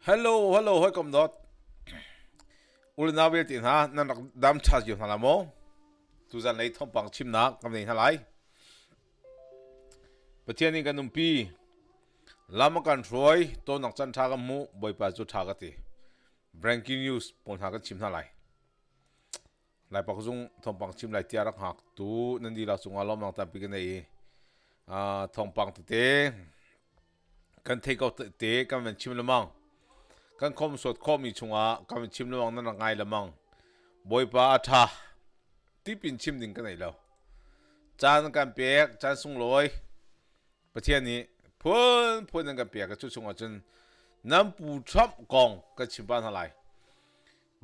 Hello, hello, hoi kom dot. Uli na bil tin ha, nan dam charge yo hala mo. Tu Zanlei Thawngpang chim na kam nei halai. Pathian ni kanum pi. Lama kan roi to nak chan tha kam mu boi pa chu tha ka ti. Breaking news pon ha ka chim halai. Lai pa kuzung Thawngpang chim lai tia rak hak tu nan di la sunga lom nang tam pi kan nei. Thawngpang te kan take out te kan men chim lamang. Kan kom sot kom mi chunga kan chim lamang nan ngai lamang. Boi pa tha. Tipin chim ding kan nei lo. Chan kan pek chan sung loi. Pathian ni phun nan kan pek ka chu chunga chen nam pu thap kong ka chim ban halai.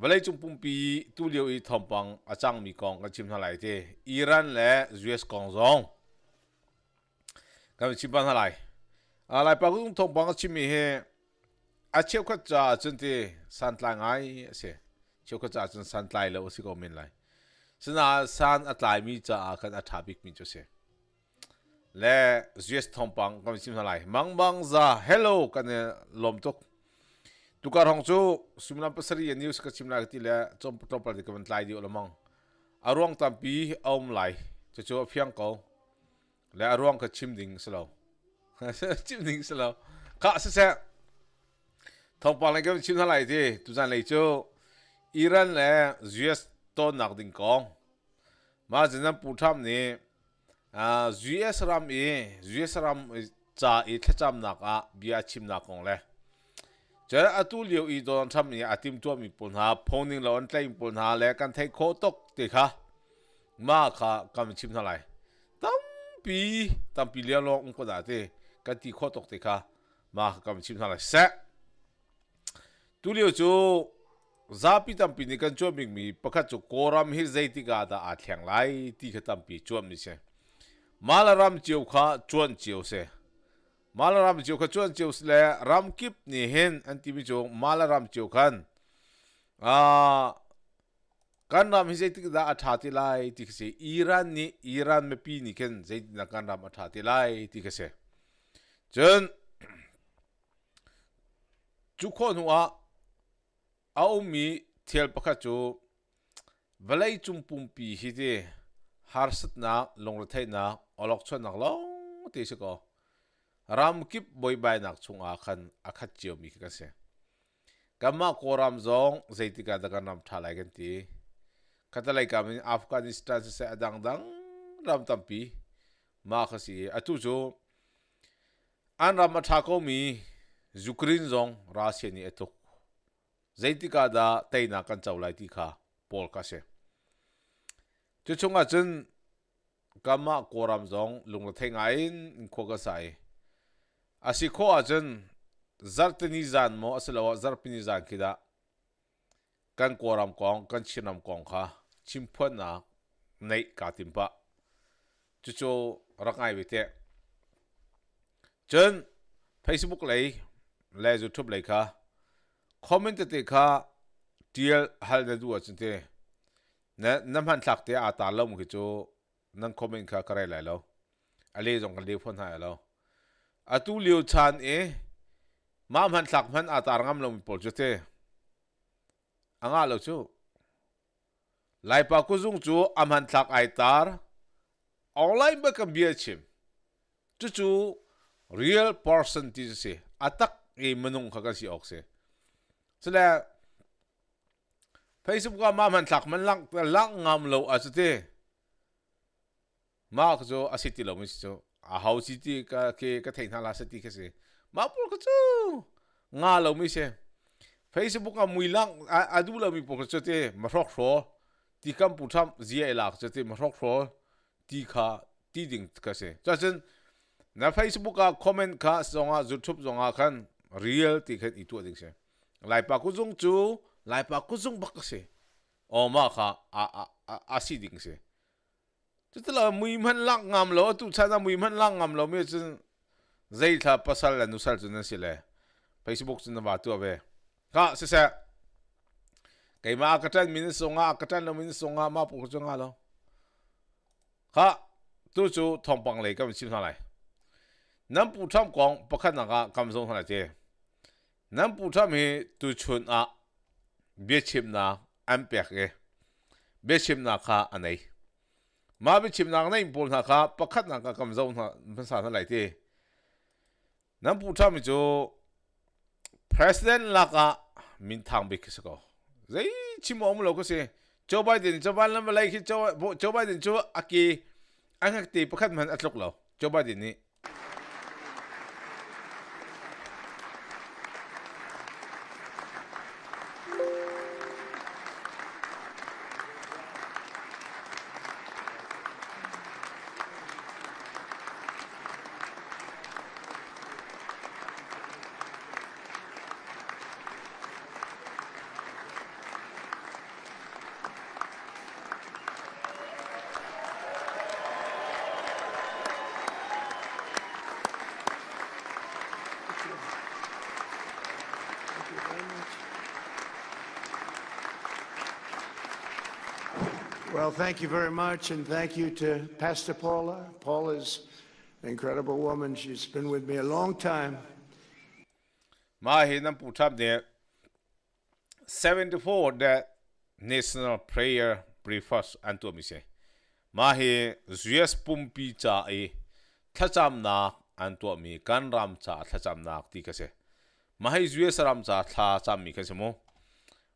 Valai chung pum pi tu liu I Thawngpang achang mi kong ka chim halai te Iran le US kong zong. Kan chim ban halai. Lai pa kung Thawngpang ka chim mi he a cheu kha cha chen te san tla ngai se. Cheu kha cha chen san tlai lo si ko min lai. Sina san atlai mi cha kan athabik mi chu se. Le US Thawngpang kan chim halai. Mang bang za hello kan lom tok. Tukar hong chu sumna pasari news ka chim lai ti le chom top par kan tlai di olamang. Arwang tampi om lai. Chu chu phiang ko. Le arwang ka chim ding selo. Chim ding selo. Ka se Thawngpang lai kan chim halai ti tu Zanlei chu Iran le US to nak ding kong. Ma jinam pu tham ni US ram cha I thacham nak a bia chim nak kong le. Jara atu liu I don tham ni atim tu mi pun ha phoning lo on tlai pun ha le kan thai kho tok ti kha. Ma kha kam chim halai. Tampi liang lo ong ko da te kan ti kho tok ti kha. Ma kam chim halai sa. Tu liu chu Zapi tampi ni kan chuam mi pakhat chu koram hi zaiti ga da a thlang lai ti kha tampi chuam ni se malaram chiu kha chuan chiu se malaram chiu kha chuan chiu le ram kip ni hen anti mi chu malaram chiu khan kan ram hi zaiti da a thati lai ti kha se Iran me pi ni ken zaiti na kan ram a thati lai ti kha se chen chu khon huwa au mi thiel pakha chu valai chung pum pi hi de harsat na long thai na olok chon nak long ti se ko ram kip boi bai nak chunga khan akhat chiu mi ka se kama koram zong zaitika da kan nam thalai kan ti katalai kam in Afghanistan se adang dang ram tampi ma khasi atu chu an ram tha ko mi Ukraine zong Russia ni etok Zaitika da taina kan chawlai ti kha pawl ka se chu chunga chen kama koram zong lungla thenga in kho ka sai asi kho a chen zartani zan mo asalawa zarpini zan kida kan koram kong kan chinam kong kha chimphan na nei ka timpa chu chu rakai bite chen Facebook lei le YouTube lei kha comment te kha tiel hal na duwa chinte na namhan thak te ata lom ki chu nan comment kha karai lai lo ale jong kan le phon ha lo atu liu chan ma man thak man ata ngam lom pol chu te anga lo chu lai pa ku zung chu amhan thak ai tar online ba kam bia chim chu real person ti se atak manung kha ka si ok se sila Facebook ma man thak man lang ngam lo asute ma kho asiti lo mi chu a house city ka thein hala sati ka se ma pul ko chu nga lo mi se Facebook a mui lang adu lo mi pul chu te ma rok ro ti kam pu tham zia elak chu te ma rok ro ti kha ti ding ka se cha chen na Facebook a comment kha zonga YouTube zonga khan real ti khan I tu ding se lai pa ku zung chu lai pa ku zung bak se o ma kha a si ding se chu tla mui man lang ngam lo tu chana mui man lang ngam lo me chen zai tha pasal la nusal chu na se le Facebook chu na ba tu ave ka se kai ma ka tan min songa ka tan lo min songa ma pu chu nga lo kha tu chu Thawngpang le ka min sim tha lai nam pu tham kong pakhat na ka kam zong tha te nan pu tham hi tu chun a be chim na am pek e be chim na kha anei ma be chim na nei pol na kha pakhat na ka kam zo na sa na lai te nan pu tham hi chu president la ka min thang be kis ko zai chim om lo ko se Joe Biden cho ban lam lai khi Joe Biden chu aki ang hak ti pakhat man atlok lo Joe Biden ni Well, thank you very much, and thank you to Pastor Paula. Paula is an incredible woman. She's been with me a long time. Ma hi nan pu tham ne 74 that national prayer breakfast and to mi se ma hi US pumpi cha e thacham na an to mi kan ram cha thacham na ti ka se ma hi US ram cha tha cham mi ka se mo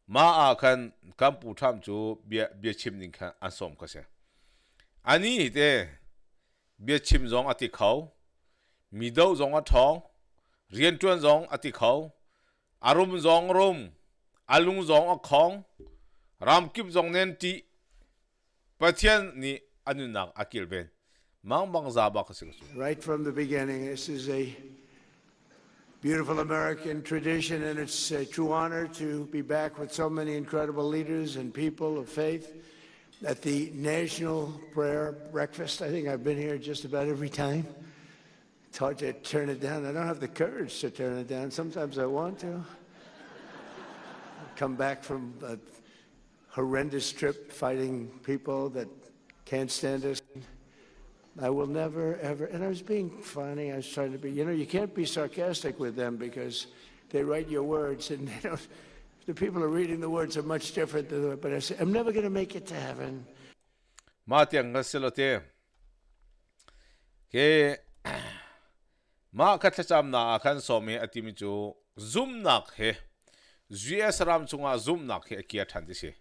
ma a khan kam pu tham chu bia chim ning khan an som ka se ani te bia chim zong ati khau mi do zong a thong rian tuan zong ati khau arum zong rum alung zong a khong ram kip zong nen ti pathian ni anunak akil ben mang za ba ka se Right from the beginning, this is a beautiful American tradition, and it's a true honor to be back with so many incredible leaders and people of faith at the National Prayer Breakfast. I think I've been here just about every time. It's hard to turn it down. I don't have the courage to turn it down. Sometimes I want to. Come back from a horrendous trip fighting people that can't stand us. I will never, ever, and I was being funny, I was trying to be, you can't be sarcastic with them because they write your words and they don't, the people who are reading the words are much different than, but I say, I'm never going to make it to heaven. Ma tiang ga silote ke ma ka thacham na khan somi atimi chu zoom nak he US ram chunga zoom nak he kia than di se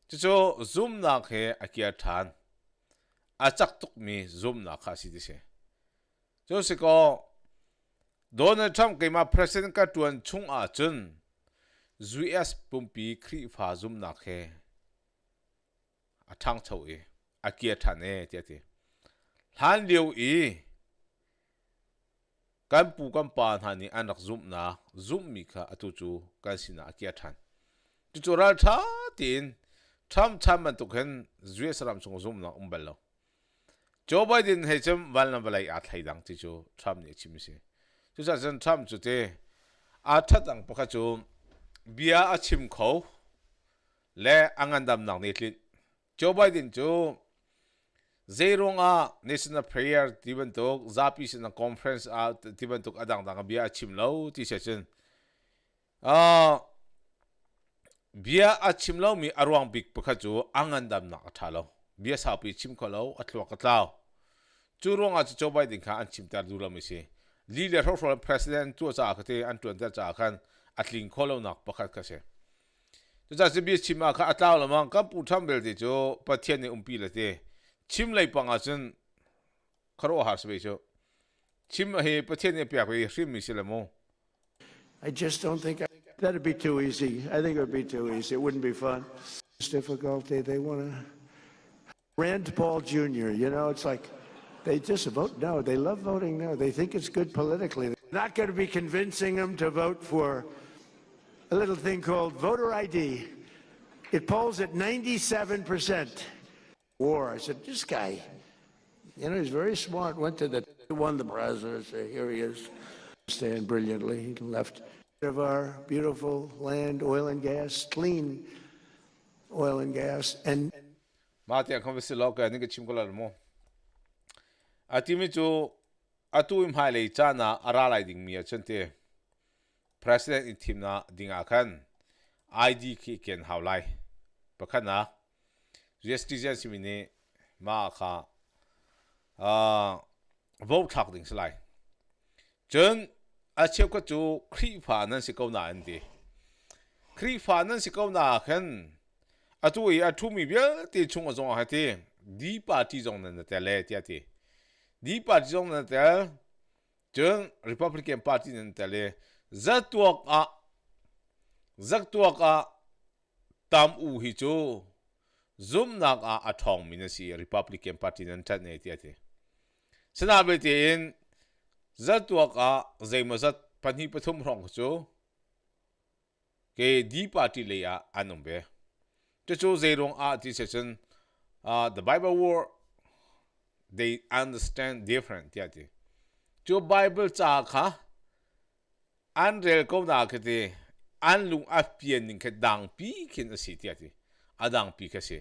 chu zoom nak he akia than achak tuk mi zoom na kha si di se jo se ko Donald Trump ke ma president ka tuan chung a chun US pumpi khri pha zoom na khe athang chau e akia than e ti ti han liu e kan pu kan pa na ni anak zoom mi kha atu chu kan sina akia than chu ra tha tin Trump cham man tu khen US ram chung zoom na umbal lo Joe Biden he cham wal na balai a thai dang ti chu Trump ni chim se chu sa jan Trump chu te a that dang pakha chu bia a chim kho le angandam nang ni tlit Joe Biden chu zerong national prayer tiban tok zapi sin conference a tiban tok adang dang bia chim lo ti se chen bia a chim lo mi arwang big pakha chu angandam na thalo bia sapi chim kholo atlwa ka tlaw churong a Joe Biden kha an chim tar du lo mi se leader for president tu cha khate an tuan ta cha khan atling kholo nak pakhat ka se tu cha bia chima kha atlaw lo mang kam pu tham bel de jo pathian ni umpi la te chim lai panga chun kharo har sbe cho chim he pathian ni pya ko hrim mi se la mo I just don't think that'd be too easy. I think it would be too easy. It wouldn't be fun. It's difficulty. They want to Rand Paul Jr., it's like they just vote no. They love voting no. They think it's good politically. They're not going to be convincing them to vote for a little thing called voter ID. It polls at 97%. War. I said, this guy, he's very smart. Won the presidency. Here he is, stand brilliantly. He left of our beautiful land, oil and gas, clean oil and gas, and ma te khom se lo ka ni ke chim ko la mo atimi chu atu im hai le cha na ara lai ding mi a chen te president in team na dinga khan ID ki ken hawlai pakhana US citizen simini ma kha vote thak ding slai chen a chep ka chu khri pha nan si ko na an ti khri pha nan si ko na khan atu a thu mi bia ti chung a zong ha ti di party zong nan ta le ti ti di party zong nan ta chen republican party nan ta le zatuak a tam u hi chu zum nak a thong min si republican party nan ta ne ti ti sana be ti in zatuak a zaimazat pani pathum rong chu ke di party le ya anum be to chu zairong a ti session the bible war they understand different ti ti chu bible cha kha an rel ko na ke ti an lung a pian ning ke dang pi kin a si ti ti adang pi ka se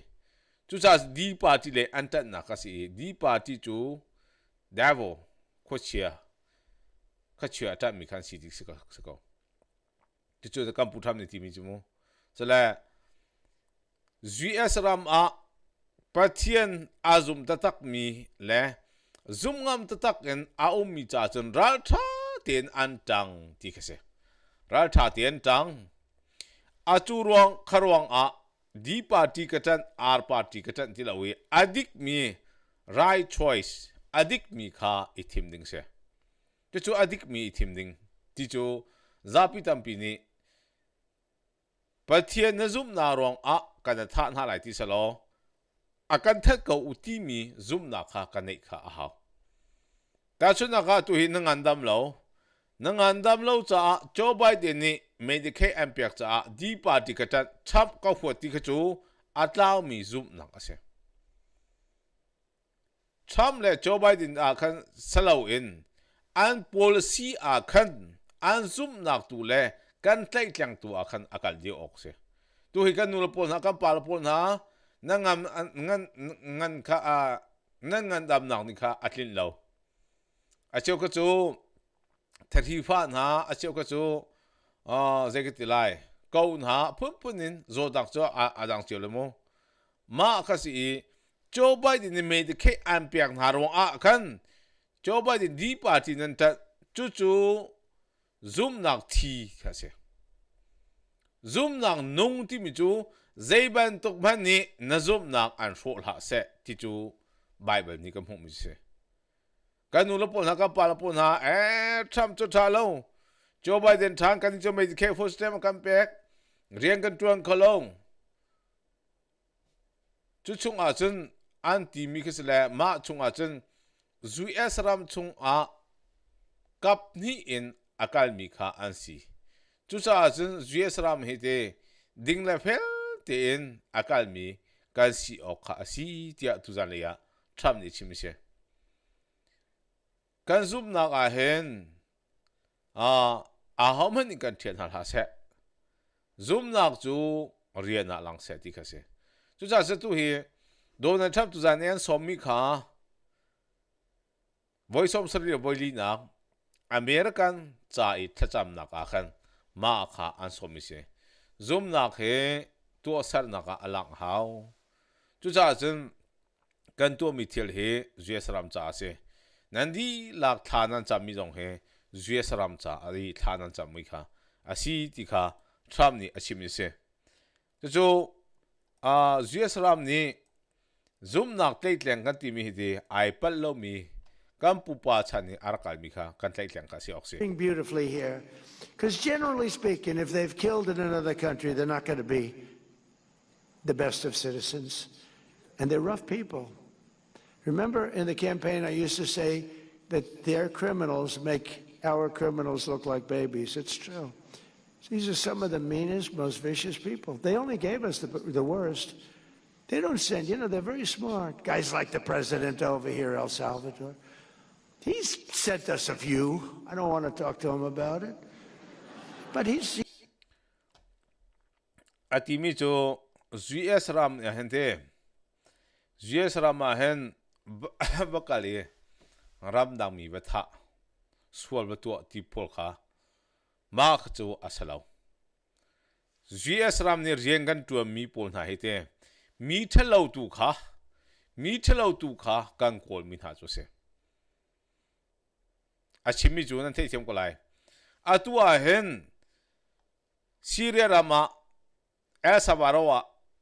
chu cha di party le an ta na ka si di party chu devil ko chia ka chia ta mi kan si dik se ko ti chu da kam pu tham ni ti mi chu mo so la US ram a pathian azum tatak mi le zum ngam tatak en a mi cha chun ral tha ten an tang ti ka se ral tha ten tang a chu ruang kharwang a di party katan r party katan ti lawi adik mi right choice adik mi kha ithim ding se ti chu adik mi ithim ding ti chu zapi tampi ni pathian na zum na rong a kana tha na lai ti salo akan that ko uti mi zum na kha kanei kha a haw ta chu na ka tu hi nangan dam lo cha Joe Biden ni Medicaid impact cha di party katan chap ka huati ka chu atlaw mi zum na ka se Trump le Joe Biden a khan salo in an policy a khan an zum nak tu le kan tlai tlang tu a khan akal di ok se tu hi kan nul pol na kan pal pol na nangam ngan kha a ngan dam nak ni kha atlin lo a cheu ka chu thari fa na a cheu ka chu zekati lai ko na punin zo dak cho a dang cheu le mo ma kha si Joe Biden ni Medicaid impact na ro a khan Joe Biden di party nan ta chu zoom nak thi kha se zoom nak nung ti mi chu zeiban tok ban ni na zoom nak an ro la se ti chu bible ni kam hum mi se kanu lo pon ha ka pa lo pon ha Trump chu tha lo Joe Biden thang kan chu Medicaid first time kam pek riang kan tuang kholong chu chung a chun anti mi ke sele ma chung a chun US ram chung a kap ni in akal mi kha an si chu cha chun US ram he te ding la fel te in akal mi kan si o kha si tia tu zan le ya Trump ni chim se kan zum na a hen a hom ni kan thian ha se zum nak chu rian na lang se ti kha se chu cha se tu hi Donald Trump tu zan en som mi kha voice of Australia boili na American cha I thacham na ka khan ma kha an som mi se zum na khe tu sar na ka alang haw chu cha chen kan tu mi thil he US ram cha se nandi lak thanan cha mi jong he US ram cha ari thanan cha mi kha asi ti kha Trump ni achim se chu US ram ni zum nak tlei tleng kan ti mi hi de ai pal lo mi kam pu pa chani arkal mi kha kan tlei tleng ka si oxi Beautifully here, because generally speaking, if they've killed in another country, they're not going to be the best of citizens, and they're rough people. Remember, in the campaign, I used to say that their criminals make our criminals look like babies. It's true. These are some of the meanest, most vicious people. They only gave us the worst. They don't send, they're very smart. Guys like the president over here, El Salvador. He's sent us a few. I don't want to talk to him about it. But he's... Atimi cho US ram ya hente US ram ma hen bakali ram dang mi batha swal ba to ti pol kha มาขจูอาสลาว GS รำเนี่ยเรียงกันตัวมีปนหาเหตุมีเทลาวตุขามีเทลาวตุขากันโกลมีหาจุเสอาชิมิจูนั่นเทียมก็ไลอาตัวเห็นซีเรียรามาเอลซาบาราว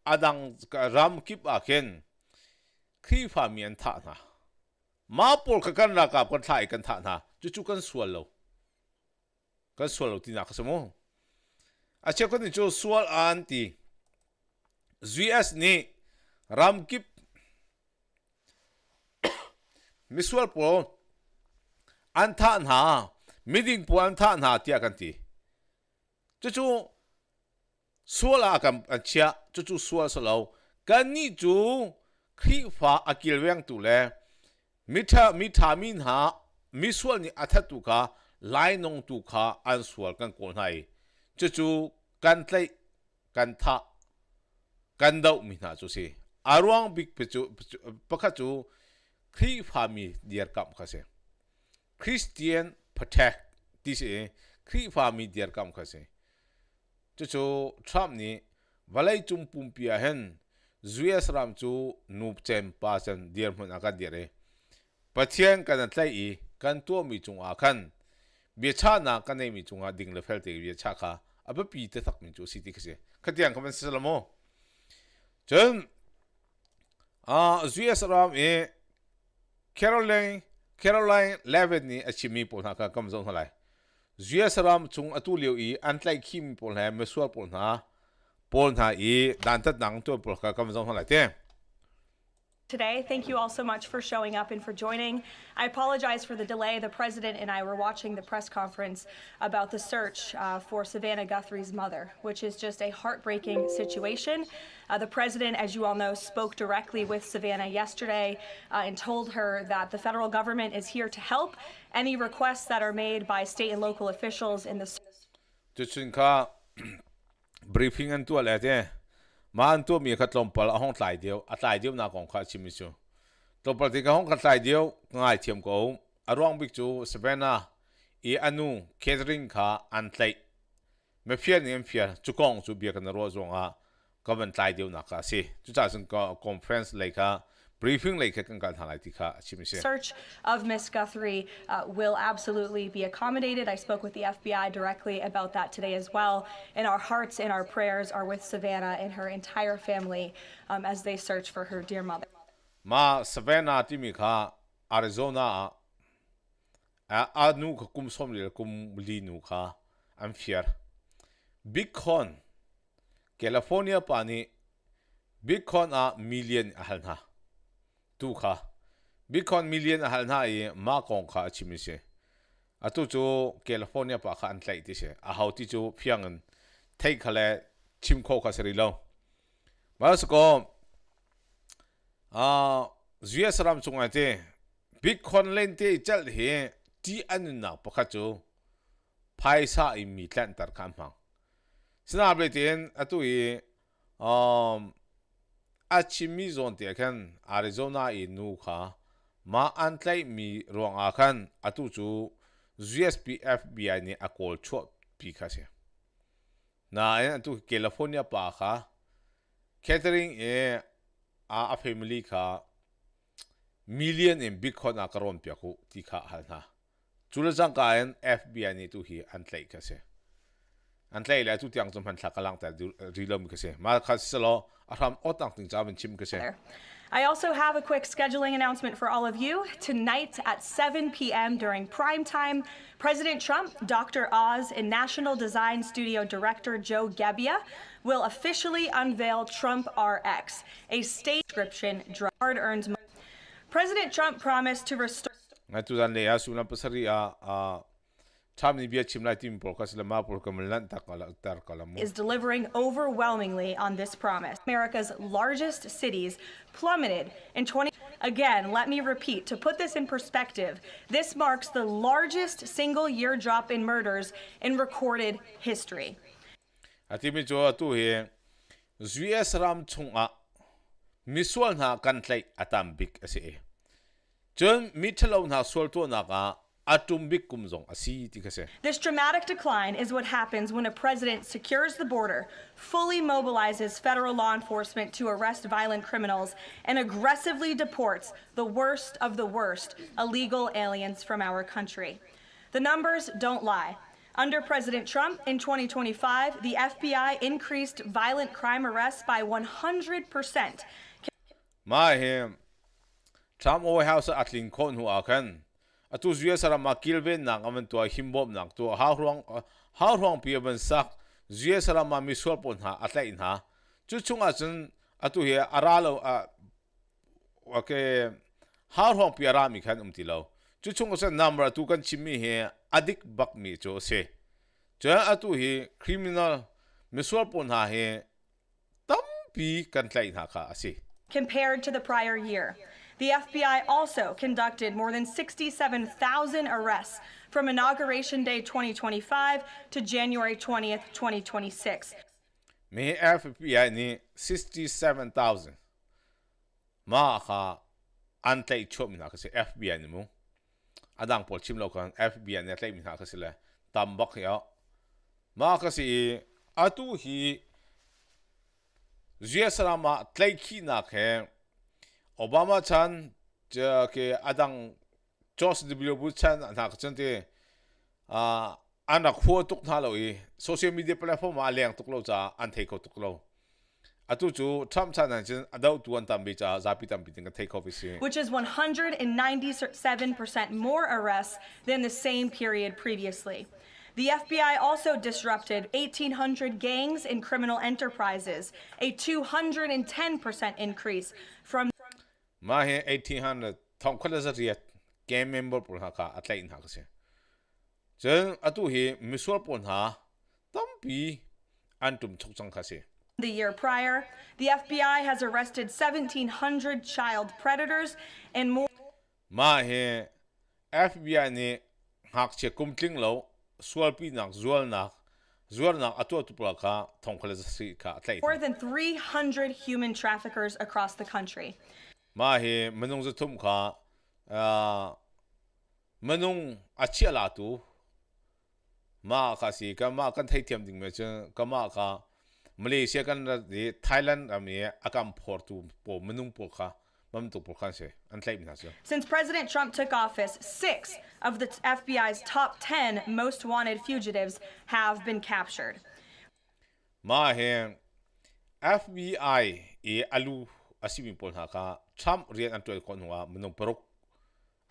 อาดังรำกิบอาเคนครีฟามีอันท่านะมาปอลกันรักกับกันท่ายกันท่านะจู่ๆกันสวลโลกันสวลโลที่นักสมองอาเชื่อคนที่จู่สวลอันที่ GS นี่รำกิบมิสวลปอลอันท่านะมิดิ้งปอลอันท่านะที่อากันที่จู่ๆสวลอากันอันเชียจู่ๆสวลสโลกันนี่จู่ครีฟ้าอากิลเวียงตุเลมิถามินหามิสวลนี่อัฐตุกาไลนงตุกาอันสวลกันโกนให้จู่ๆกันไลกันท่ากันดาวมินาจุสิอารวงบิกปจูปะขจูครีฟ้ามีเดียร์กัมขเสคริสเตียนพเทคที่เสครีฟ้ามีเดียร์กัมขเสจู่ๆทรัมป์นี่วันไลจุมปุ่มพิอาเห็นGS รำจูนูบเจมปาสันเดียร์มันอาการเดียร์ปัจเจียนกันนั่นไลกันตัวมีจงอาคันเบียชานากันในมีจงอาดิ่งเลเฟลติเบียชาค่ะอับปีเตทักมีจูสิติกเสขัดยังคำเป็นสลามจนGS รำCaroline Levitt นี่อาชิมีปนหากันกำจัดเท่าไหร่ GS รำจงอตุเลียวอันไลคิมปนหาไม่สวดปนหาดันตัดหนังตัวปลอกกำจัดเท่าไหร่เต้ Today, thank you all so much for showing up and for joining. I apologize for the delay. The president and I were watching the press conference about the search for Savannah Guthrie's mother, which is just a heartbreaking situation. The president, as you all know, spoke directly with Savannah yesterday and told her that the federal government is here to help any requests that are made by state and local officials in the briefing อันตัวแหละเจ้มาอันตัวมีขัดลมปลาห้องตายเดียวตายเดียวน่าของข้าชิมิชูตัวปฏิกาห้องขัดตายเดียวง่ายเทียมกูอารวงบิกจูสเปน่าอนูเคทริงข้าอันไลไม่เพี้ยนเนี่ยเพี้ยนจุกงจูเบียกันรัวจงก็มันตายเดียวนักสิจุจ่าซึ่งก็คอนเฟอเรนซ์เลยค่ะbriefing เลยกันการทางไหนที่ข้าชิมิชู Search of Miss Guthrie will absolutely be accommodated. I spoke with the FBI directly about that today as well. And our hearts and our prayers are with Savannah and her entire family as they search for her dear mother. มา Savannah ที่มีข้า Arizona นูขกุมสมเลยกุมลีนูข้าอันเฟียร์ Big Con California ปานี้ Big Con million อันฮะตูค่ะบิคอนมิลเลียนฮัลน่ามาคงค่ะชิมิเชตูจูแคลิฟอร์เนียปะค่ะอันไลติเชเขาที่จูเพียงเงินเทคเขาเลยชิมโคค่ะสิริลมาสก็GS รำจงไอเต้บิคอนเล่นเต้จัดเหที่อันนั้นปะค่ะจูไพ่ซ่ามีแลนตัดคำพังสนาบเลยเต้นตูอาชิมิโซนเตียกันอาริโซนานูค่ะมาอันไลมีรวงอาคันตูจู GSP FBI นี่อากอลชัวปีค่ะเสียน่าตูแคลิฟอร์เนียปะค่ะแคทเธอรีนอาเฟมิลี่ค่ะมิลเลียนบิคอนอากรอนเปียกุที่ค่ะฮันนะจุลจังการ FBI นี่ตูฮีอันไลค่ะเสียอันไลแล้วตูที่ยังจำเป็นสักกำลังแต่รีลมีค่ะเสียมาค่ะสิโลI also have a quick scheduling announcement for all of you. Tonight at 7 p.m. during prime time, President Trump, Dr. Oz, and National Design Studio Director Joe Gebbia will officially unveil Trump RX, a state subscription hard-earned money. President Trump promised to restore is delivering overwhelmingly on this promise. America's largest cities plummeted in 20. Again, let me repeat, to put this in perspective, this marks the largest single-year drop in murders in recorded history. GS ram chunga miswal na kantlay atambik ase. Jon mithalaw na solto na ka atumbik kumzong asi ti kasi. This dramatic decline is what happens when a president secures the border, fully mobilizes federal law enforcement to arrest violent criminals, and aggressively deports the worst of the worst illegal aliens from our country. The numbers don't lie. Under President Trump in 2025, the FBI increased violent crime arrests by 100%. Ma he Trump o house at Lincoln hu akan. Atu zia sara makilven nang aman tua himbob nang tua how ruang pia ban sak zia sara ma misol pon ha atla in ha. Chuchunga chun atu he aralo okay how ruang pia rami kan umtilo. Chuchunga sa number atu kan chimi he adik bak mi cho se. Cha atu he criminal misol pon ha he tampi kan tla in ha ka asi. Compared to the prior year. The FBI also conducted more than 67,000 arrests from Inauguration Day 2025 to January 20th, 2026. Me FBI ni 67,000. Ma ka antay chom na kasi FBI ni mo. Adang pol chim lo kan FBI ni atay minha kasi la tambak ya. Ma kasi atu hi zia salama tlay ki na ke Obama chan ke adang George W. Bush chan na kachante anak huo tuk na lo social media platform ma leng tuk lo cha antay ko tuk lo atu chu Trump chan na chin adau tuan tambi cha zapi tambi ting take office which is 197% more arrests than the same period previously. The FBI also disrupted 1,800 gangs in criminal enterprises, a 210% increase from Ma he 1,800 thongkhala zariat game member pon ha ka atlai in ha kasi. Chen atu he miswal pon ha tampi antum chokchang kasi. the year prior. The FBI has arrested 1,700 child predators and more. Ma he FBI ni hak che kumtling lo swalpi nak zual nak atu pula ka thongkhala zasi ka atlai. More than 300 human traffickers across the country. Ma he menung zatum ka menung achia la tu ma ka si ka ma kan thai thiam ding me chen ka ma ka Malaysia kan di Thailand ami akam phor tu po menung po ka mam tu po kan se an thlai na se. Since President Trump took office, 6 of the FBI's top 10 most wanted fugitives have been captured. Ma he FBI e alu asimi pol ha ka Trump rian an toy kon wa menung peruk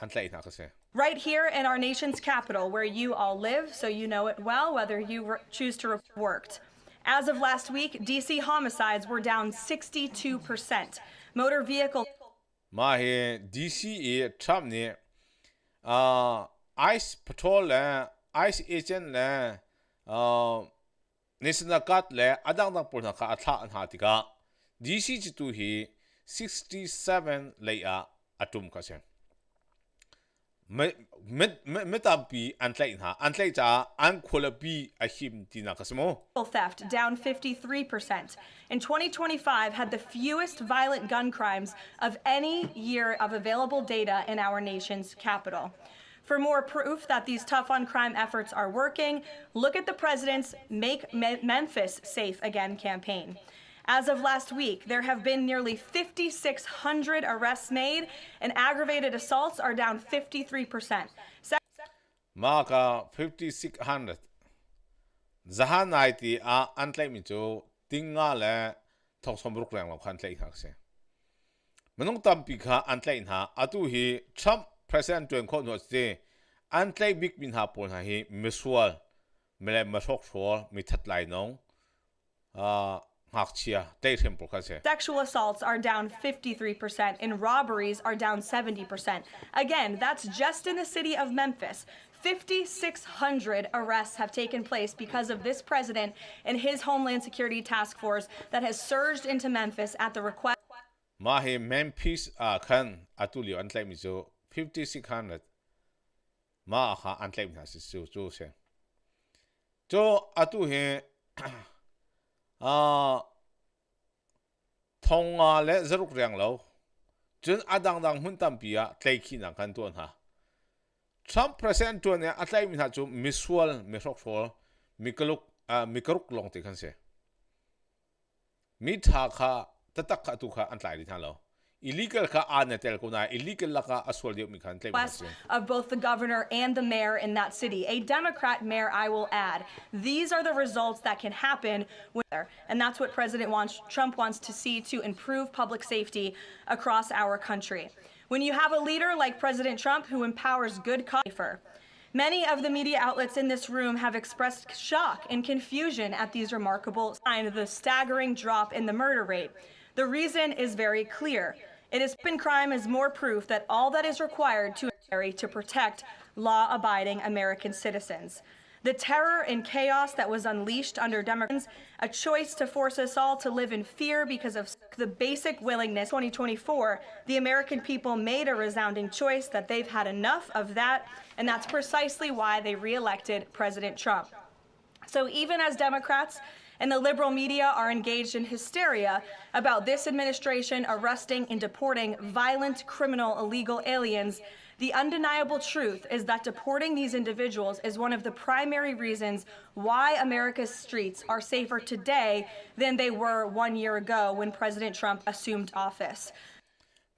an thlai na ka se. Right here in our nation's capital, where you all live, so you know it well, whether you choose to worked. As of last week, D.C. homicides were down 62%. Motor vehicle. Ma he DC e Trump ni ICE patrol le ICE agent le national guard le adang dang pol na ka atha an ha ti ka DC ji tu hi 67 le atum ka se. Metampi antlay ha antlay cha an kholapi ahim tina kasmo Theft down 53%. In 2025 had the fewest violent gun crimes of any year of available data in our nation's capital. For more proof that these tough on crime efforts are working, look at the president's Make Memphis Safe Again campaign. As of last week, there have been nearly 5,600 arrests made, and aggravated assaults are down 53%. Maka 5,600 zahan naiti antlay mincho tinga le thongsom rang lo khan tlai hak se. Manung tampi kha antlay ha atu hi Trump president twen kho no se antlay big min ha pon ha hi miswal mele masok so mi thatlai nong Sexual assaults are down 53% and robberies are down 70%. Again, that's just in the city of Memphis. 5,600 arrests have taken place because of this president and his Homeland Security Task Force that has surged into Memphis at the request. Mahi Memphis kan atulio antlay miso 5,600 ma ha antlay mi si so se. Jo atu he thonga le zaruk riang lo chun adang dang hun tam pia tlai khi na kan ton ha Trump present to ne atlai min ha chu misual misokfol mikaruk long ti khan se mi tha kha tatak kha tu kha antlai ri than lo illegal kha anatel ko na illegal la ka aswal dio mi khan tlai of both the governor and the mayor in that city, a Democrat mayor, I will add. These are the results that can happen and that's what Trump wants to see to improve public safety across our country. When you have a leader like President Trump who empowers good cops, many of the media outlets in this room have expressed shock and confusion at these remarkable signs of the staggering drop in the murder rate. The reason is very clear. It is crime is more proof that all that is required to protect law-abiding American citizens. The terror and chaos that was unleashed under Democrats, a choice to force us all to live in fear because of the basic willingness. 2024, the American people made a resounding choice that they've had enough of that, and that's precisely why they re-elected President Trump. So even as Democrats and the liberal media are engaged in hysteria about this administration arresting and deporting violent, criminal, illegal aliens, the undeniable truth is that deporting these individuals is one of the primary reasons why America's streets are safer today than they were 1 year ago when President Trump assumed office.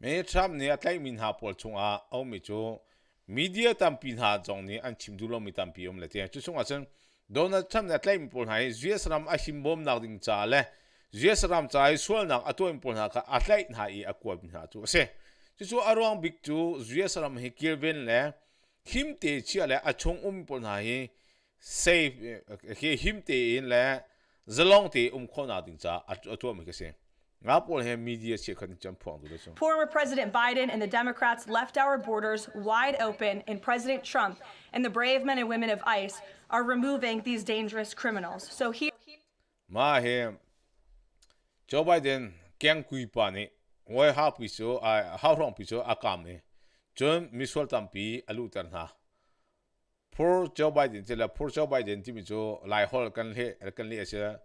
Me Trump ni atlai min ha pol chunga au mi chu media tampin ha jong ni an chimdulo mi tampi om lete chu chunga chen Donald Trump ni atlai min pol hai US ram a himbom nak ding cha le US ram chai sual nak atoim pol ha ka atlai na I akwa bin ha chu se chu arwang big chu US ram he kirben le him te chi ale achong pol na hi safe he him te in le zalong te khona ding cha atom mi ka se Former President Biden and the Democrats left our borders wide open, and President Trump and the brave men and women of ICE are removing these dangerous criminals. So here, Joe Biden kyang kui pa ni wai ha pi so how long pi so akam ni John Misual Tampi alutar na for Joe Biden tela for Joe Biden ti mi so lai hol kan le ase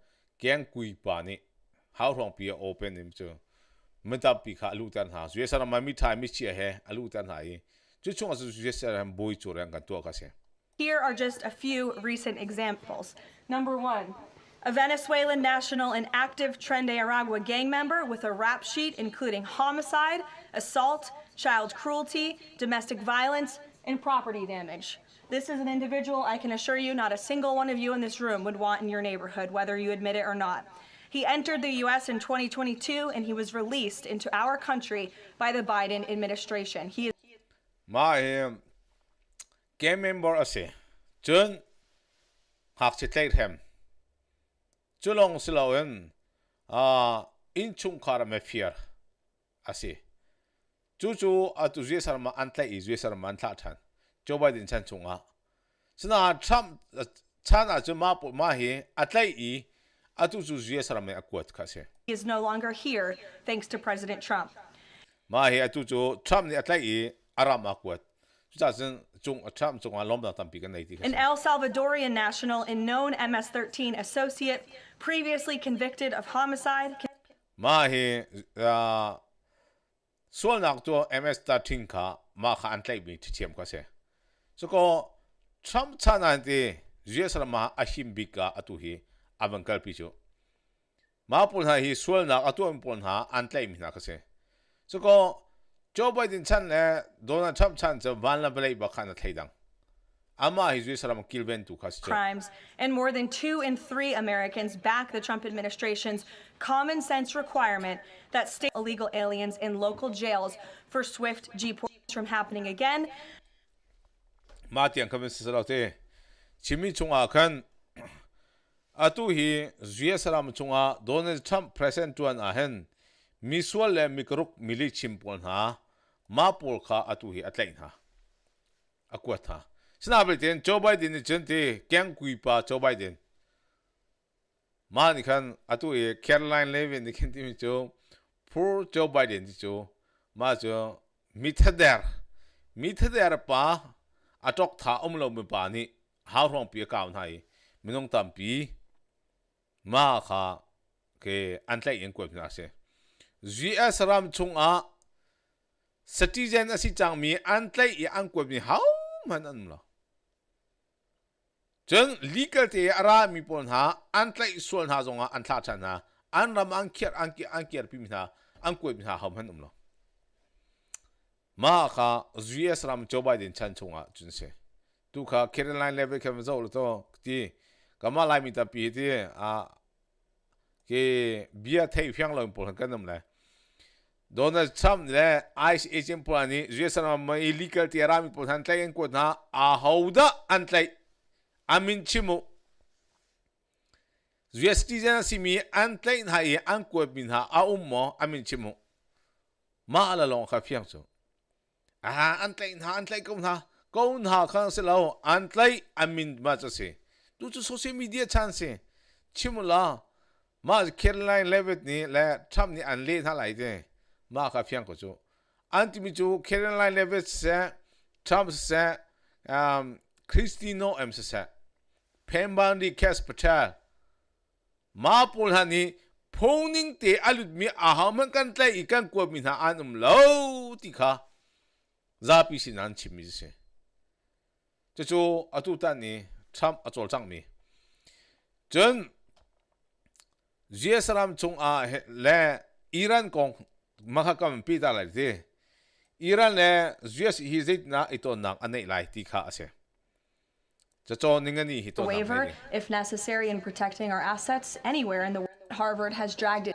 kyang kui pa ni how long be open him to Metapi ka alutan ha Yesara mami time mi chia he alutan ha I chu chung as Yesara boy chu rang kan to ka se. Here are just a few recent examples. Number 1, a Venezuelan national and active Tren de Aragua gang member with a rap sheet including homicide, assault, child cruelty, domestic violence, and property damage. This is an individual I can assure you not a single one of you in this room would want in your neighborhood, whether you admit it or not. He entered the U.S. in 2022, and he was released into our country by the Biden administration. He is game member ase John hak chitlait hem chulong silawen in chung khara me fear ase chu atu jesar ma antlai jesar man tha than Joe Biden chan chunga sina Trump chana chu ma he atlai He is no longer here, thanks to President Trump. In El Salvadorian national and known MS-13 associate, previously convicted of homicide. MS-13 ka antlai mi tichiam ka se. So ko Trump chana de Jesrama ahimbika atuhi avankal pichu mapul ha hi sual na atuam pon ha antlai mi na ka se so ko Joe Biden chan le Donald Trump chan cha vulnerable ba khana thaidang ama hi Jesram kilben tu khas crimes, and more than 2 in 3 Americans back the Trump administration's common sense requirement that state illegal aliens in local jails for swift deportation from happening again. Ma tiang kamen sisalaute chimi chunga khan atu hi Jesram chunga Donald Trump present tuan ahhin misual le mikruk mili chimpon ha ma pol kha atu hi atlain ha akwat ha Sinabelten Joe Biden ni jente kyang kui pa Joe Biden ma ni khan atu e Caroline Levin ni khin ti cho for Joe Biden ti cho ma cho mithader pa atok tha omlo me pa ni how rong pi ka nai minong tam pi ma kha ke antlai eng ko na se GS ram chung a citizen asi chang mi antlai I an ko mi how มันอันละจน legal เตอรามีปนหาอันไลส่วนหาจงอันท่าชันหาอันรำอันเขียอันเกียร์พิมพ์หาอันกวยพิมพ์หาหอมหันละมาค่ะ US รำโจไบเดนชันชงอ่ะจุนเสตุค่ะแคโรไลน์เลเวลเข้ามาเจ้าลูกตัวที่ก็มาไล่มีตาปีที่เกเบียร์ไทยเพียงเราอิมพอร์ตกันนั่นแหละโดนัลด์ทรัมป์เนี่ยไอซ์เอเจนต์พวกนี้ US รำมาอิลิเกลที่รามีปนหันไลอันกวยนะฮาวดะอันไลอามินชิมุ US ที่จะสิมีอันไลน์ให้อันกวยพิมพ์หามออามินชิมุมาอะไรลองข้าเพียงจู่อันไลน์อันไลน์ก็หาข้างเสร็จแล้วอันไลน์อามินมาจะเสียดูจะโซเชียลมีเดียชันเสียชิมุล่ะมาแคโรไลน์เลเวลนี้และทรัมป์นี่อันเล่นเท่าไหร่เด้มาข้าเพียงก็จู่อันที่มีจู่แคโรไลน์เลเวลเสียทรัมป์เสียคริสติโนเอ็มเสียเพนบันดีแคสเปอร์เทลมาพูดฮันนี่พงนิ่งเตะอลุดมีอาหารมันกันไลอีกันกวมินหาอันเล่าที่ข้าซาปิสินันชิมิเสจู่อตุตันนี่ทรัมป์อจอลจังมีจนเจสรามจงและอิหร่านกงมาขกันปีตาเลยที่อิหร่านและเจสฮิซิตนะอิตอนนักอันนี้ไล่ที่ข้าเสwaiver if necessary in protecting our assets anywhere in the world. Harvard has dragged it.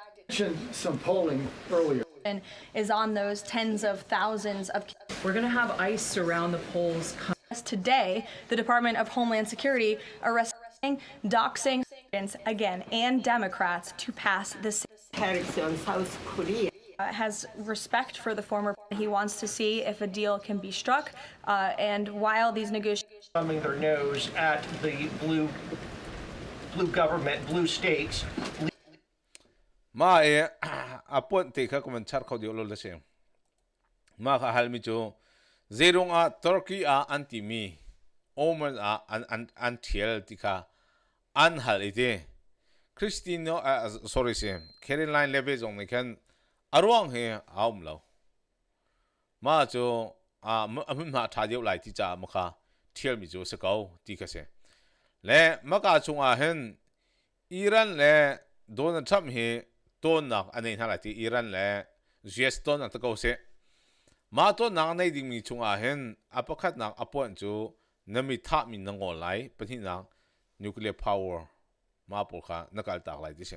Some polling earlier. And is on those tens of thousands of. We're going to have ice around the polls. Today, the Department of Homeland Security arresting, doxing again, and Democrats to pass this. South Korea Has respect for the former. He wants to see if a deal can be struck. And while these negotiations. Thumbing their nose at the blue government, blue states. มาปนติเขาก็มันชัดเขาเดียวเลยเสียมาข้าฮัลมิจูเจรุงตุรกีอันที่มีโอมันอันเทียลที่ข้าอันฮัลอีเดคริสติโนsorry เสียแคโรไลน์เลเวลตรงนี้กันอารวงเฮเอามแล้วมาจูมันมาถ่ายเดียวไหลที่จะมาข้าเทียลมิจูสกาวที่ข้าเสียและมาข้าจงเห็นอิหร่านและโดนัลด์ทรัมป์เฮต้นนักอันนี้ท่าไหร่ที่อิหร่านและUSต้นนักตะเกาเสมาต้นนักในดิ่งมีจงเห็นอัปคัดนักอัปวันจูนมิท่ามินงอไหลเป็นที่นักนิวเคลียร์พาวเวอร์มาปกข้านักการตากไหลที่เส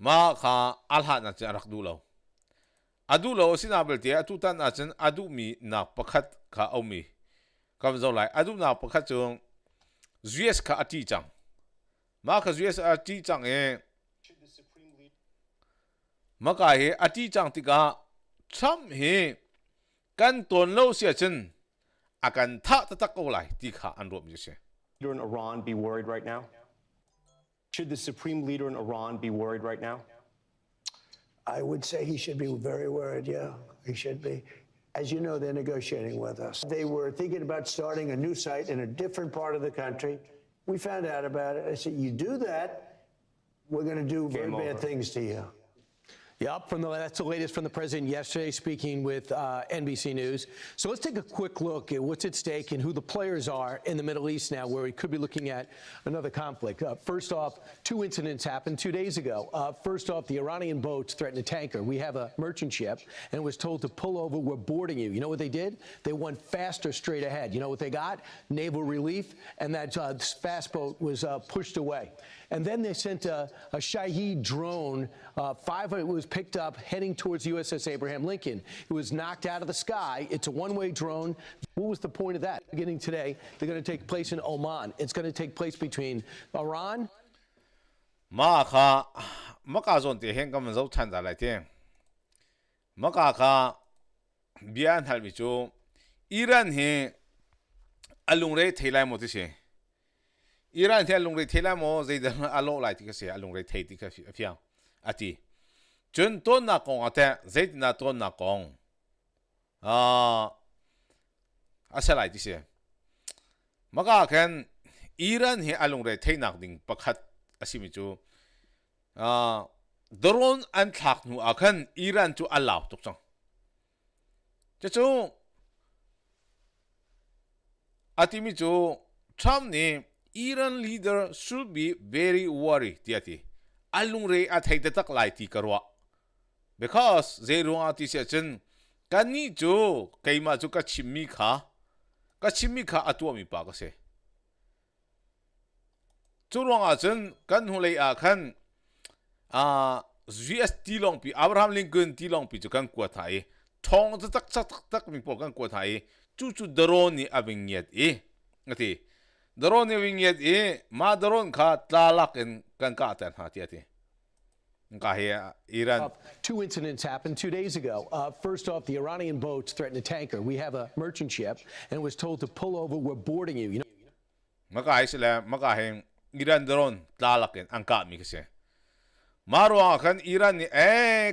มาข้าอัลฮัดนักจะรักดูเราสินาเบลที่ตุตันอาจารย์มีนักประคัดข้าเอามีคำสั่งไหลนักประคัดจง US ข้าอธิจังมาข้า US อธิจังมาข้าอธิจังที่ข้าทรัมป์กันตัวเราเสียจนอาการท่าตะโกไหลที่ข้าอันรวมอยู่เสีย Leader in Iran be worried right now? Should the supreme leader in Iran be worried right now? I would say he should be very worried, yeah. He should be. As you know, they're negotiating with us. They were thinking about starting a new site in a different part of the country. We found out about it. I said, you do that, we're going to do very bad things to you. Yep, that's the latest from the president yesterday, speaking with NBC News. So let's take a quick look at what's at stake and who the players are in the Middle East now, where we could be looking at another conflict. First off, two incidents happened 2 days ago. First off, the Iranian boats threatened a tanker. We have a merchant ship, and it was told to pull over. We're boarding you. You know what they did? They went faster straight ahead. You know what they got? Naval relief, and that fast boat was pushed away. And then they sent a Shahed drone. It was picked up heading towards USS Abraham Lincoln. It was knocked out of the sky. It's a one-way drone. What was the point of that? Beginning today, they're going to take place in Oman. It's going to take place between Iran. Maka zon te hen kam zo chan da lai te. Maka kha bian hal mi chu Iran he alung re thailai mo ti se. Iran the alung re thailai mo zai da alo lai ti ka se alung re thai ti ka fiang ati. Chun ton na kong ate zai na ton na kong. Asa lai ti se. Maka khan Iran he alung re thai nak ding pakhat asimi chu drone an thak nu akhan Iran chu allow tok chang chu Atimi jo Trump ni Iran leader should be very worried tiati. Alung re at haydatak lai ti karwa. Because they rung ati siya chen kani jo kayma jo ka chimmi ka atuwa mi pa kasi. Churong a chen kan hulay a kan US tilong pi Abraham Lincoln tilong pi jo kan kwa thai. Thong tak mi po kan kwa thai. Chu daron ni abing yet Ati daron ni abing yet ma daron ka tlalak en kan ka atan hati ati. Iran. 2 incidents happened 2 days ago. First off, the Iranian boats threatened a tanker. We have a merchant ship and was told to pull over. We're boarding you. You know. Makahay Iran daron tlalakin ang kami kasi. Maro kan Iran ni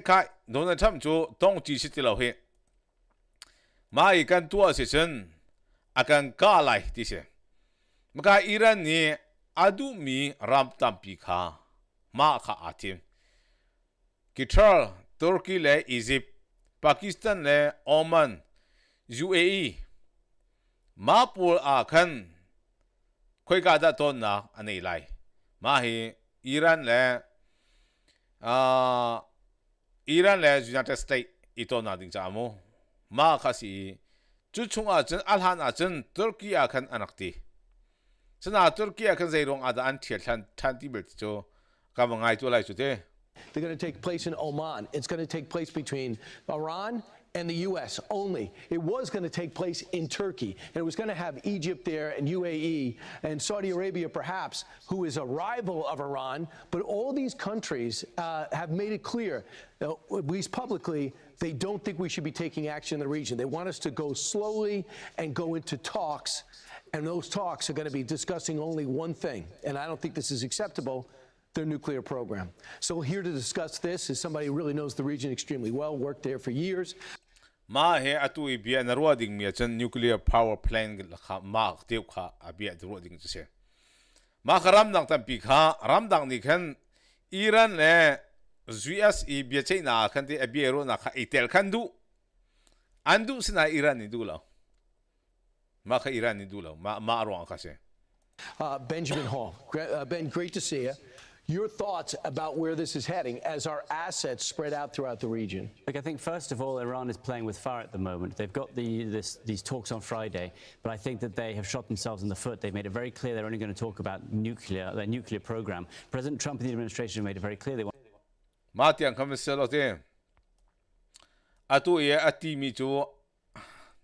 ka Donald Trump jo tong ji si tilaw he. Mai kan tua si chen akan kalai ti se. Maka Iran ni adu mi ram tampi kha ma kha atim. Qatar, Turkey le Egypt, Pakistan le Oman, UAE. Ma pawl akan koi ka da ton na anei lai. Ma hi Iran le United States ito na ding jamo. Ma kasi chuchung a chen alhan a chen Turkey akan anakti. Sana Turkey akan zairong ada an thial than ti bel cho ka mangai to lai chu te. They're going to take place in Oman. It's going to take place between Iran and the U.S. only. It was going to take place in Turkey, and it was going to have Egypt there and UAE and Saudi Arabia, perhaps, who is a rival of Iran. But all these countries have made it clear, at least publicly, they don't think we should be taking action in the region. They want us to go slowly and go into talks, and those talks are going to be discussing only one thing, and I don't think this is acceptable, their nuclear program. So here to discuss this is somebody who really knows the region extremely well, worked there for years. Ma he atu ibia na ruading mi chen nuclear power plant kha ma teu kha abia ruading se. Ma kharam dang tampi kha ram dang ni khan Iran le US ibia China khan ti abia ro na kha itel khan du andu sina Iran ni du lo. Ma kha Iran ni du lo ma ro kha se. Benjamin Hall. Ben, great to see you. Your thoughts about where this is heading as our assets spread out throughout the region? Look, I think, first of all, Iran is playing with fire at the moment. They've got these talks on Friday, but I think that they have shot themselves in the foot. They've made it very clear they're only going to talk about their nuclear program. President Trump and the administration have made it very clear they want... Matiang kamiselo atu ye ati mi chu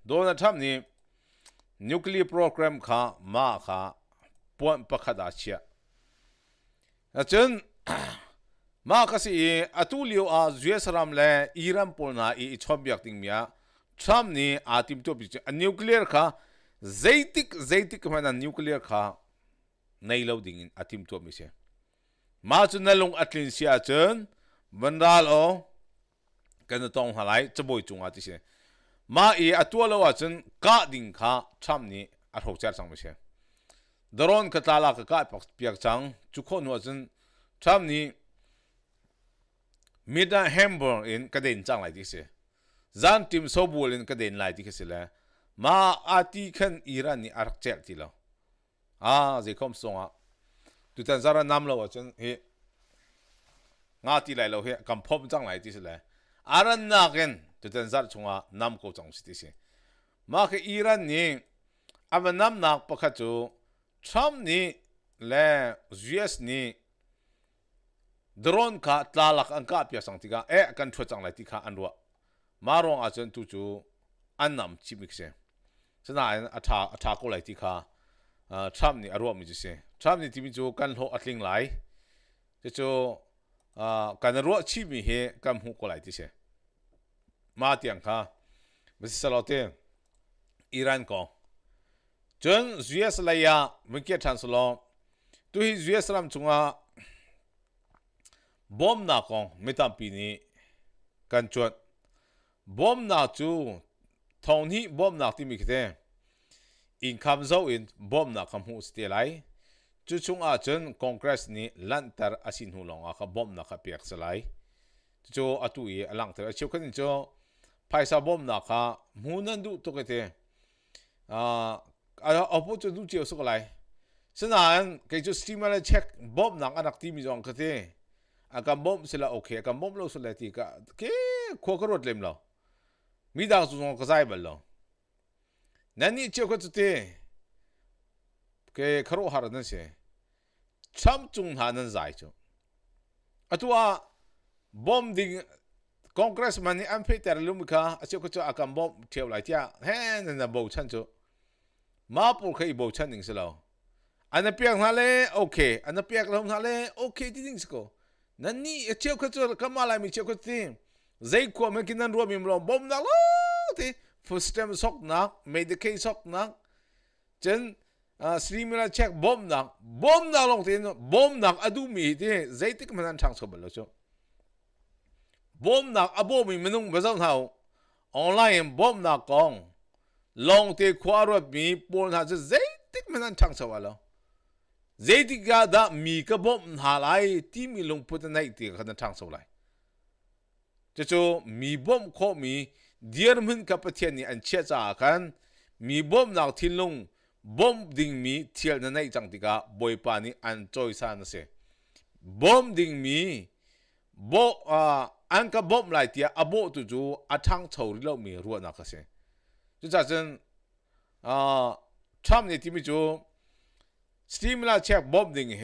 Donald Trump ni nuclear program kha ma kha pon pakhada chia. Achun ma kasi atu liu a US ram le Iran polna I chobyak ting mia Trump ni atim to bi nuclear kha zaitik mana nuclear kha nei lo ding atim to mi se ma chu nalung atlin sia chen bandal o kan tong halai chboi chunga ti se ma atu lo a chen ka ding kha Trump ni a thok char chang mi se Daron katala ka piak chang chukon wazen Trump ni mida hamburg in kaden chang lai dise zan tim sobul in kaden lai dise la ma ati khan Iran ni arak chek ti lo ze kom songa tu tan zara nam lo wachen he nga ti lai lo he kam phom chang lai dise la aran na ken tu tan zar chunga nam ko chang si dise ma ke Iran ni amanam nak pakhachu Trump ni le US ni drone ka tlalak ang ka pya sang tiga kan thwa chang lai ti kha anwa marong a chen tu chu annam chimik se sana atha ko lai ti kha Trump ni arwa mi se Trump ni timi chu kan ho atling lai che chu kan ro chi mi he kam hu ko lai ti se ma tiang kha misalote Iran ko John US laya mungkin translong tu hi US ram chunga bom na kong metampi ni kan chuat bom na chu thong hi bom na ti mi kte income zo in bom na kam hu ste lai chu chunga chen congress ni lantar asin hu longa kha bom na kha piak salai chu atu ye alang ter chu khan chu paisa bom na kha munan du to kete เอาพูดจะดูเจียวสักอะไรฉะนั้นแกจะสตีมอะไรเช็คบอมหนังอันนักที่มีจองกันที่อาการบอมสิละโอเคอาการบอมเราสุดเลยที่ก็แกขวากรดเล่มเรามีดาวสุดงก็ใจบัลเรานั่นนี่เจียวก็จะที่แกคารวหารันนั่นสิช้ำจุงหานั่นใจจ้ะอัตัวบอมดิ่งคอนเกรสมันนี่อันเพเตอร์ลุมิกาเจียวก็จะอาการบอมเที่ยวไหลที่เฮ้ยนั่นน่ะบ่าวฉันจ้ะมาพูดแค่บ่าวฉันหนึ่งสิเราอันนั้นเปียกนั่นเลยโอเคอันนั้นเปียกเรานั่นเลยโอเคจริงๆสิก็นั่นนี่เชี่ยวก็จะก็มาอะไรมีเชี่ยวก็ที่ใจกว่าเมื่อกี้นั่นรวมมีมันบอมนั่นแล้วที่ first time สกนัก Medicaid สกนักจนสตรีมแล้วเช็คบอมนักลงที่บอมนักอดูมีที่ใจที่มันนั่นช่างสบายแล้วจ้ะบอมนักอบอมีมันนุ่งภาษาเท่าออนไลน์บอมนักกองลงที่ขวารถมีปนหาจะใจที่มันนั่นช่างสบายแล้วเจติกาดามีกบมหาไลที่มีลงพุทธในที่ขันทางสลายจะจูมีบมโคมีเดียร์มันกับประเทศนี้อันเชื่อจ่ากันมีบมนักทิ้งลงบมดิ่งมีเที่ยวในจังติกาบอยปานีอันจอยสานเสบมดิ่งมีบอันกับบมไลที่อาโบตุจูอัทางชาวริโลมีรัวนักเสจะจัดจนทรัมป์เนี่ยที่มีจูสตีมลาเช็คบอมดิ่งเฮ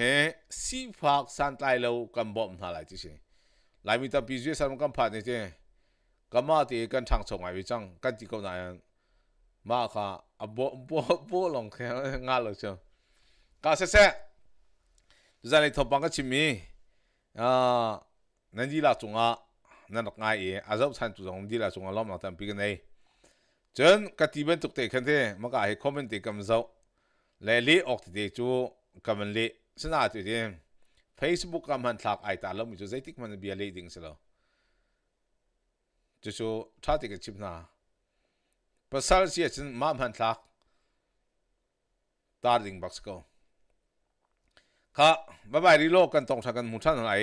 ซีฟากสันไตเลวกันบอมหาอะไรที่สิหลายมีตาปีจุยสารกันผ่านนี่เจ้กันมาที่กันทางส่งไอ้วิจังกันที่เขาไหนมาค่ะบลงแค่งานเลยเจ้ากาเซ่จะในทบบังก็ชิมีนั่นดีละจงอ่ะนั่นหนักง่ายอาจจะฉันจุดของดีละจงอ่ะล้อมหลังแต่ปีกันเองจนกติเป็นตุกเตะกันเท่มันก็ให้คอมเมนต์กันเจ้าเล่ออกที่เดียวจูกับมันเล่สนาตัวเดียว Facebook กับมันทักไอ้ตาเรามีจูใจติกมันเบียเล่ดิ่งสิเราจูชาติกับชิปนาภาษาเสียจนมามันทักตาดิ่งบักสโกค่ะบ๊ายบายรีโลกันตรงชักกันมุชันอะไร